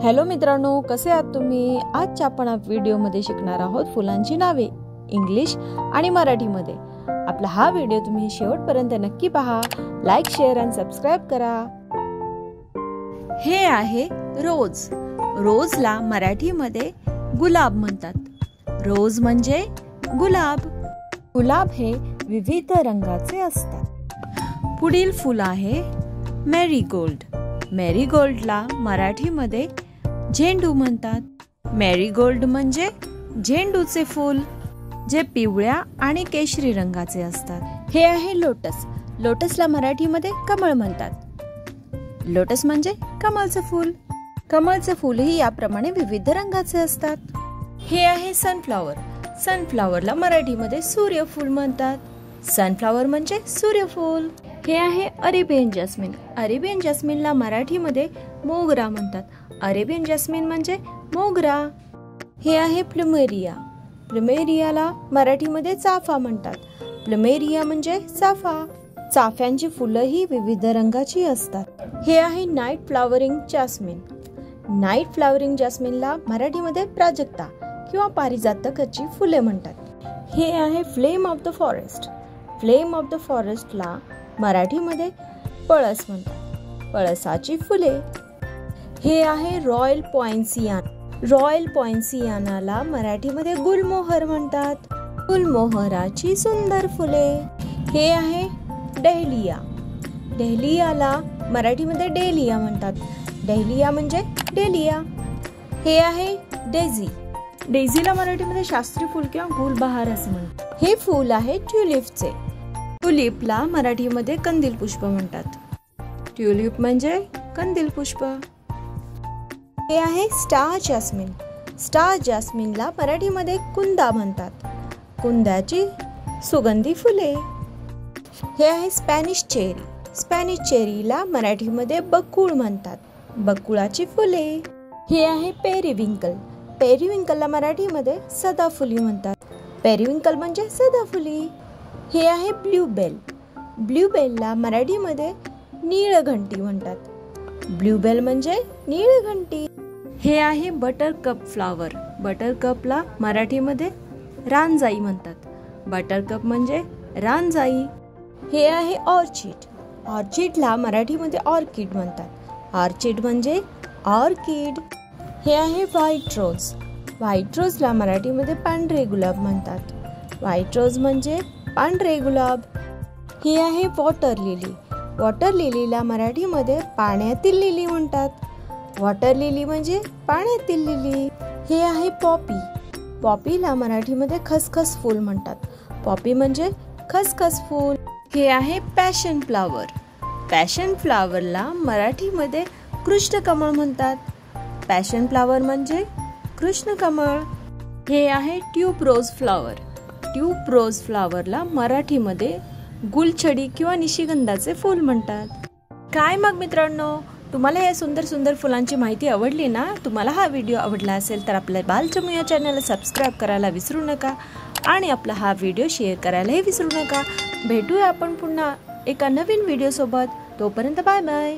Hello मित्रांनो, कसे आहात तुम्ही? आजच्या आपण व्हिडिओमध्ये शिकणार आहोत फुलांची नावे इंग्लिश आणि मराठीमध्ये. आपला हा व्हिडिओ तुम्ही शेवटपर्यंत नक्की पहा. लाईक, शेअर आणि सबस्क्राइब करा. हे आहे रोज. रोजला मराठीमध्ये गुलाब म्हणतात. रोज म्हणजे गुलाब. गुलाब हे विविध रंगाचे असतात. पुढील फूल आहे मेरीगोल्ड. मेरीगोल्डला मराठीमध्ये झेंडू म्हणतात. मेरीगोल्ड म्हणजे झेंडूचे फूल जे पिवळ्या आणि केशरी रंगाचे असतात. हे आहे लोटस. लोटसला मराठीमध्ये कमळ म्हणतात. लोटस म्हणजे कमळचे फूल. कमळचे फूलही याप्रमाणे विविध रंगाचे असतात. हे आहे सनफ्लॉवर. सनफ्लॉवरला मराठीमध्ये सूर्यफूल म्हणतात. सनफ्लॉवर म्हणजे सूर्यफूल. हे आहे अरेबियन जास्मिन. अरेबियन जास्मिनला मराठीमध्ये मोगरा म्हणतात. अरेबियन जास्मिन म्हणजे मोगरा. हे आहे प्लुमेरिया. प्लुमेरियाला मराठीमध्ये चाफा म्हणतात. प्लुमेरिया म्हणजे चाफा. चाफ्यांची फुलं ही विविध रंगाची असतात. हे आहे night flowering jasmine. Night flowering जास्मिनला मराठीमध्ये प्राजक्ता किंवा पारिजातकाची फुले म्हणतात. हे आहे flame of the forest. Flame of the फॉरेस्टला मराठीमध्ये पळस म्हणतात. पळसाची फुले. हे आहे रॉयल पॉइन्सियाना. रॉयल पॉइन्सियानाला मराठीमध्ये गुलमोहर म्हणतात. गुलमोहराची सुंदर फुले. हे आहे डेहलिया. डेहलियाला मराठीमध्ये डेलिया म्हणतात. डेहलिया म्हणजे डेलिया. हे आहे डेझी. डेझीला मराठीमध्ये शास्त्री फूल किंवा गुलबहार असे म्हणतात. हे फूल आहे ट्युलिपचे. ट्युलिपला मराठीमध्ये कंदील पुष्प म्हणतात. ट्युलिप म्हणजे कंदील पुष्प. हे आहे स्टार जास्मिन. स्टार जास्मिनला मराठीमध्ये कुंदा म्हणतात. कुंदाची सुगंधी फुले. हे आहे स्पॅनिश चेरी. स्पॅनिश चेरीला मराठीमध्ये बकुळ म्हणतात. बकुळाची फुले. हे आहे पेरिविंकल. पेरिविंकलला मराठीमध्ये सदाफुली म्हणतात. पेरिविंकल म्हणजे सदाफुली. हे आहे ब्ल्यूबेल. ब्ल्यूबेलला मराठीमध्ये नीळघंटी म्हणतात. ब्ल्यूबेल म्हणजे नीळघंटी. हे आहे बटरकप फ्लावर. बटरकपला मराठीमध्ये रानजाई म्हणतात. बटरकप म्हणजे रानजाई. हे आहे ऑर्चिड. ऑर्चिडला मराठीमध्ये ऑर्किड म्हणतात. ऑर्चिड म्हणजे ऑर्किड. हे आहे व्हाईट रोज. व्हाईट रोजला मराठीमध्ये पांढरे गुलाब म्हणतात. व्हाईट रोज म्हणजे पांढरे गुलाब. हे आहे वॉटर लिली. वॉटर लिलीला मराठीमध्ये पाण्यातील लिली म्हणतात. वॉटर लिली म्हणजे पाण्यातील लिली. हे आहे पॉपी. पॉपीला मराठीमध्ये खसखस फूल म्हणतात. पॉपी म्हणजे खसखस फूल. हे आहे पॅशन फ्लावर. पॅशन फ्लावरला मराठीमध्ये कृष्णकमळ म्हणतात. पॅशन फ्लावर म्हणजे कृष्णकमळ. हे आहे ट्यूबरोज फ्लावर. ट्यूबरोज फ्लावरला मराठीमध्ये गुलछडी किंवा निशिगंधाचे फूल म्हणतात. काय मग मित्रांनो, तुम्हाला या सुंदर सुंदर फुलांची माहिती आवडली ना? तुम्हाला हा व्हिडिओ आवडला असेल तर आपल्या बालचमू या चॅनलला सबस्क्राईब करायला विसरू नका आणि आपला हा व्हिडिओ शेअर करायलाही विसरू नका. भेटूया आपण पुन्हा एका नवीन व्हिडिओ सोबत. तोपर्यंत बाय बाय.